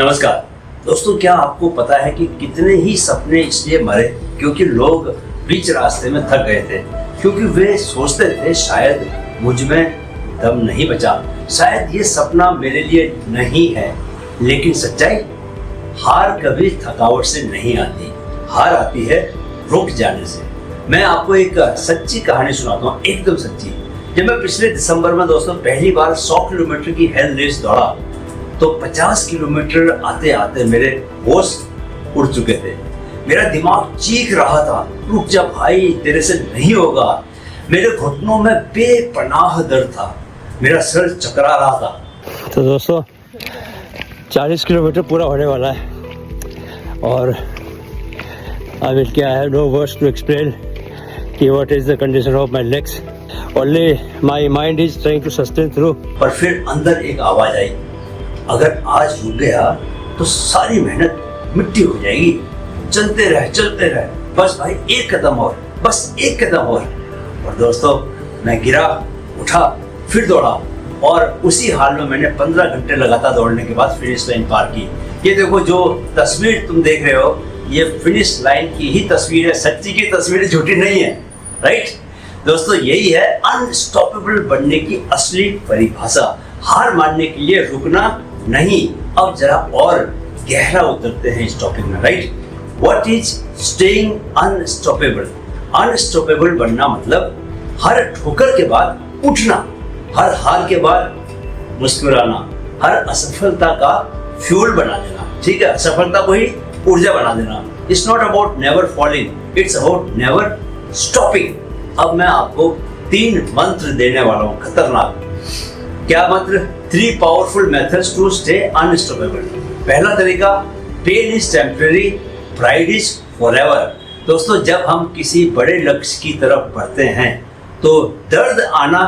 नमस्कार दोस्तों, क्या आपको पता है कि कितने ही सपने इसलिए मरे क्योंकि लोग बीच रास्ते में थक गए थे, क्योंकि वे सोचते थे शायद मुझ में दम नहीं बचा, शायद ये सपना मेरे लिए नहीं है। लेकिन सच्चाई, हार कभी थकावट से नहीं आती, हार आती है रुक जाने से। मैं आपको एक सच्ची कहानी सुनाता हूँ, एकदम सच्ची। जब मैं पिछले दिसंबर में दोस्तों पहली बार 100 किलोमीटर की हेल रेस दौड़ा तो 50 किलोमीटर आते आते मेरे होश उड़ चुके थे। मेरा दिमाग चीख रहा था, रुक जा भाई, तेरे से नहीं होगा। मेरे घुटनों में बेपनाह दर्द था, मेरा सर चकरा रहा था। तो दोस्तों 40 किलोमीटर पूरा होने वाला है और I have no words to explain कि what is the condition of my legs. Only my mind is trying to sustain through. पर फिर अंदर एक आवाज आई, अगर आज रुक गया तो सारी मेहनत मिट्टी हो जाएगी। चलते रहे, बस भाई एक कदम और, बस एक कदम और दोस्तों मैं गिरा, उठा, फिर दौड़ा और उसी हाल में मैंने 15 घंटे लगातार दौड़ने के बाद फिनिश लाइन पार की। ये देखो, जो तस्वीर तुम देख रहे हो ये फिनिश लाइन की ही तस्वीर है, सच्ची की तस्वीर, झूठी नहीं है। राइट दोस्तों, यही है अनस्टॉपेबल बनने की असली परिभाषा। हार मानने के लिए रुकना नहीं। अब जरा और गहरा उतरते हैं इस टॉपिक में। Right, what is staying unstoppable? Unstoppable बनना मतलब हर ठोकर के बाद उठना, हर हार के बाद मुस्कुराना, हर असफलता का फ्यूल बना देना। ठीक है, असफलता को ही ऊर्जा बना देना। It's not about never falling, it's about never stopping. अब मैं आपको 3 मंत्र देने वाला हूं, खतरनाक। क्या मंत्र? 3 powerful methods to stay unstoppable. पहला तरीका, pain is temporary, pride is forever. दोस्तों, जब हम किसी बड़े लक्ष्य की तरफ बढ़ते हैं तो दर्द आना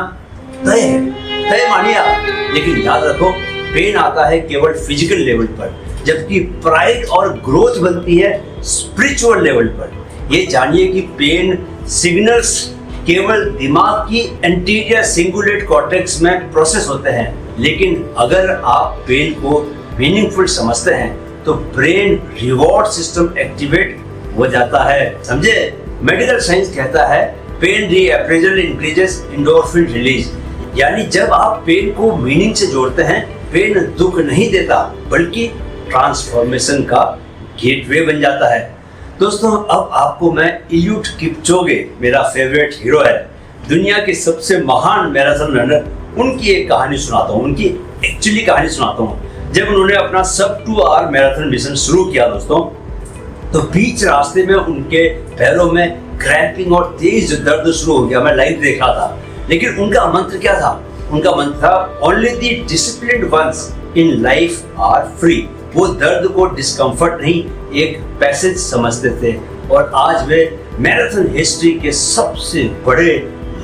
तय है, तय मानिए आप। लेकिन याद रखो, पेन आता है केवल फिजिकल लेवल पर, जबकि प्राइड और ग्रोथ बनती है स्पिरिचुअल लेवल पर। ये जानिए कि पेन सिग्नल्स केवल दिमाग की एंटीरियर सिंगुलेट कॉर्टेक्स में प्रोसेस होते हैं, लेकिन अगर आप पेन को मीनिंगफुल समझते हैं तो ब्रेन रिवॉर्ड सिस्टम एक्टिवेट हो जाता है। समझे? मेडिकल साइंस कहता है पेन रीअप्रेजल इंक्रीजेस एंडोर्फिन रिलीज। यानी जब आप पेन को मीनिंग से जोड़ते हैं, पेन दुख नहीं देता बल्कि ट्रांसफॉर्मेशन का गेटवे बन जाता है। दोस्तों, अब आपको मैं एलियूड किपचोगे, मेरा फेवरेट हीरो है, दुनिया के सबसे महान मैराथन रनर, उनकी एक कहानी सुनाता हूँ, उनकी एक्चुअली कहानी सुनाता हूँ। जब उन्होंने अपना सब 2 आवर मैराथन मिशन शुरू किया दोस्तों, तो बीच रास्ते में उनके पैरों में क्रैम्पिंग और तेज दर्द शुरू हो गया। मैं लाइव देख रहा था, लेकिन उनका मंत्र क्या था? उनका मंत्र था, only the disciplined ones in life are free. वो दर्द को डिस्कम्फर्ट नहीं, एक पैसेज समझते थे और आज वे मैराथन हिस्ट्री के सबसे बड़े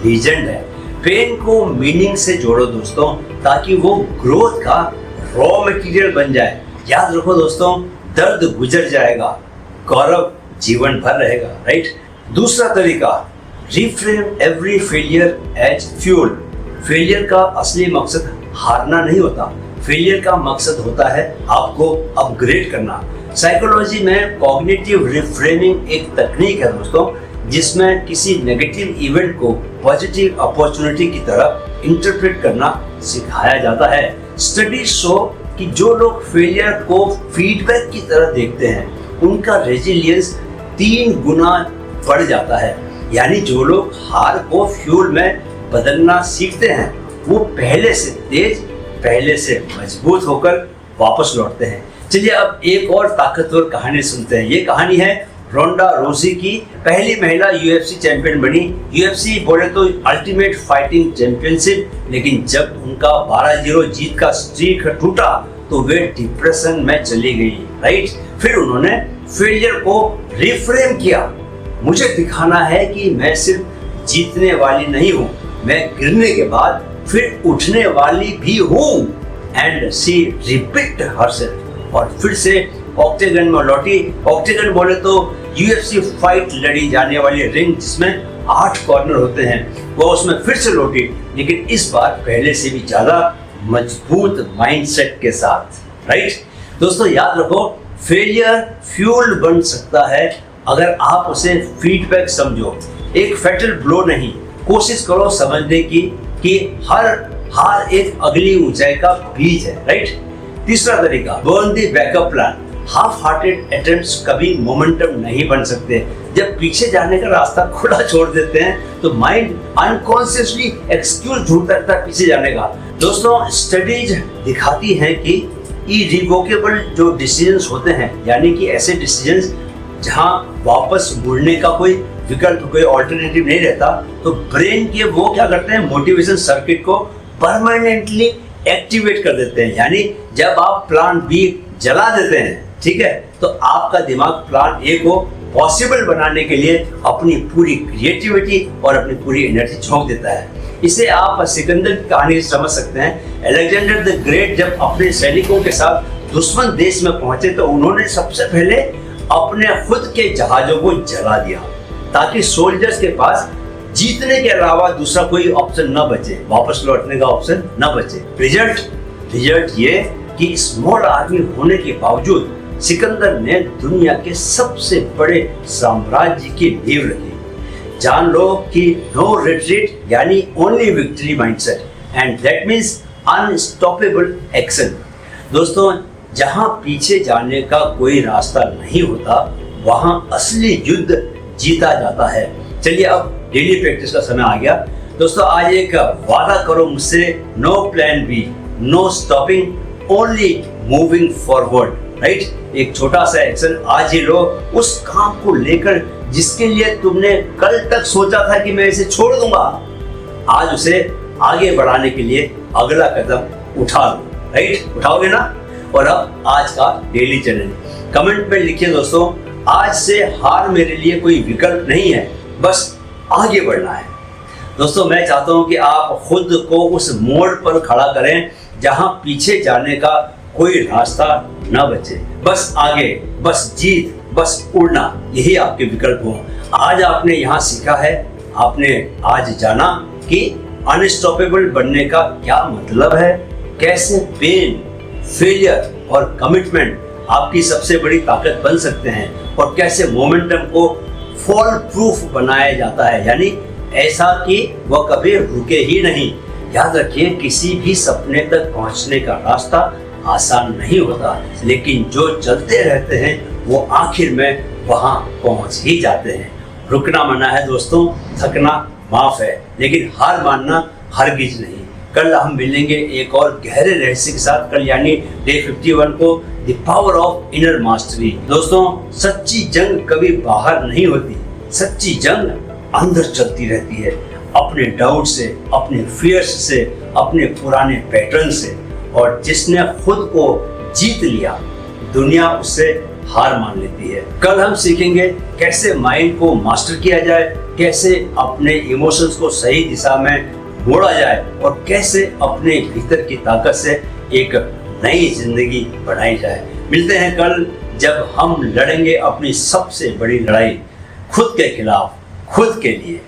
लीजेंड हैं। पेन को मीनिंग से जोड़ो दोस्तों, ताकि वो ग्रोथ का रॉ मटेरियल बन जाए। याद रखो दोस्तों, दर्द गुजर जाएगा, गौरव जीवन भर रहेगा। राइट। दूसरा तरीका, reframe every failure as fuel. Failure का असली मकसद हारना नहीं होता, फेलियर का मकसद होता है आपको अपग्रेड करना। साइकोलॉजी में कॉग्निटिव रिफ्रेमिंग एक तकनीक है दोस्तों, जिसमें किसी नेगेटिव इवेंट को पॉजिटिव अपॉर्चुनिटी की तरह इंटरप्रेट करना सिखाया जाता है। स्टडीज शो कि जो लोग फेलियर को फीडबैक की तरह देखते हैं, उनका रेजिलियंस 3 गुना बढ़ जाता है। यानी जो लोग हार को फ्यूल में बदलना सीखते हैं, वो पहले से तेज, पहले से मजबूत होकर वापस लौटते हैं। चलिए अब एक और ताकतवर कहानी सुनते हैं। ये कहानी है रोंडा रोजी की। पहली महिला यूएफसी चैंपियन बनी। यूएफसी बोले तो अल्टीमेट फाइटिंग चैंपियनशिप। लेकिन जब उनका 12-0 जीत का स्ट्रीक टूटा तो वे डिप्रेशन में चली गई। राइट। फिर उन्होंने फेलियर को रिफ्रेम किया। मुझे दिखाना है कि मैं सिर्फ जीतने वाली नहीं हूँ, मैं गिरने के बाद फिर उठने वाली भी हूँ। एंड सी रिपीट हरसेल्फ, और फिर से ऑक्टेगन में लौटी। ऑक्टेगन बोले तो यूएफसी फाइट लड़ी जाने वाली रिंग जिसमें 8 कॉर्नर होते हैं, वो उसमें फिर से लौटी, लेकिन इस बार पहले से भी ज्यादा मजबूत माइंडसेट के साथ। राइट। दोस्तों याद रखो, फेलियर फ्यूल बन सकता है अगर आप उसे फीडबैक समझो, एक फैटल ब्लो नहीं। कोशिश करो समझने की कि हर हार एक अगली ऊंचाई का बीज है, राइट। तीसरा तरीका, burn the backup plan. Half hearted attempts कभी मोमेंटम नहीं बन सकते। जब पीछे जाने का रास्ता खुला छोड़ देते हैं तो माइंड अनकॉन्शियसली एक्सक्यूज ढूंढता रहता है पीछे जाने का। दोस्तों स्टडीज दिखाती हैं कि इरिवोकेबल जो डिसीजंस होते हैं, यानी कि ऐसे डिसीजंस जहां वापस मुड़ने का कोई विकल्प, कोई ऑल्टरनेटिव नहीं रहता, तो ब्रेन के वो क्या करते हैं, मोटिवेशन सर्किट को परमानेंटली एक्टिवेट कर देते हैं। यानी जब आप प्लान बी जला देते हैं, ठीक है, तो आपका दिमाग प्लान ए को पॉसिबल बनाने के लिए अपनी पूरी क्रिएटिविटी और अपनी पूरी एनर्जी झोंक देता है। इसे आप सिकंदर की कहानी समझ सकते हैं। अलेक्जेंडर द ग्रेट जब अपने सैनिकों के साथ दुश्मन देश में पहुंचे तो उन्होंने सबसे पहले अपने खुद के जहाजों को जला दिया ताकि सोल्जर्स के पास जीतने के अलावा दूसरा कोई ऑप्शन न बचे, वापस लौटने का ऑप्शन न बचे। रिजल्ट ये कि स्मॉल आर्मी होने के बावजूद सिकंदर ने दुनिया के सबसे बड़े साम्राज्य की नींव रखी। जान लो कि नो रिट्रीट यानी only victory mindset and that means unstoppable action. दोस्तों जहां पीछे जाने का कोई रास्ता नहीं होता वहां असली युद्ध जीता जाता है। चलिए अब डेली प्रैक्टिस का समय आ गया। दोस्तों आज एक वादा करो मुझसे, no plan B, no stopping, only moving forward, right. एक छोटा सा एक्शन आज ही लो, उस काम को लेकर जिसके लिए तुमने कल तक सोचा था कि मैं इसे छोड़ दूंगा, आज उसे आगे बढ़ाने के लिए अगला कदम उठा लो, राइट। उठाओगे ना। और अब आज का डेली चैलेंज कमेंट में लिखिए दोस्तों, आज से हार मेरे लिए कोई विकल्प नहीं है, बस आगे बढ़ना है। दोस्तों मैं चाहता हूं कि आप खुद को उस मोड़ पर खड़ा करें जहां पीछे जाने का कोई रास्ता न बचे, बस आगे, बस जीत, बस उड़ना, यही आपके विकल्प हो। आज आपने यहाँ सीखा है, आपने आज जाना कि अनस्टॉपेबल बनने का क्या मतलब है, कैसे पेन, फेलियर और कमिटमेंट आपकी सबसे बड़ी ताकत बन सकते हैं, और कैसे मोमेंटम को फॉल प्रूफ बनाया जाता है, यानी ऐसा कि वह कभी रुके ही नहीं। याद रखिए किसी भी सपने तक पहुंचने का रास्ता आसान नहीं होता, लेकिन जो चलते रहते हैं वो आखिर में वहां पहुंच ही जाते हैं। रुकना मना है दोस्तों, थकना माफ है, लेकिन हार मानना हरगिज नहीं। कल हम मिलेंगे एक और गहरे रहस्य के साथ, कल यानी डे 51 को, the power of inner mastery. दोस्तों सच्ची जंग कभी बाहर नहीं होती, सच्ची जंग अंदर चलती रहती है, अपने डाउट से, अपने फियर्स से, अपने पुराने पैटर्न से। और जिसने खुद को जीत लिया दुनिया उससे हार मान लेती है। कल हम सीखेंगे कैसे माइंड को मास्टर किया जाए, कैसे अपने इमोशंस को सही दिशा में मोड़ा जाए, और कैसे अपने भीतर की ताकत से एक नई जिंदगी बनाई जाए। मिलते हैं कल जब हम लड़ेंगे अपनी सबसे बड़ी लड़ाई, खुद के खिलाफ, खुद के लिए।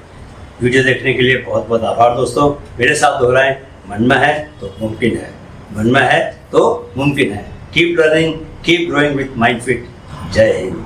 वीडियो देखने के लिए बहुत बहुत आभार दोस्तों। मेरे साथ दोहराएं, मन में है तो मुमकिन है, मन में है तो मुमकिन है। Keep running, keep growing with mind fit. जय हिंद।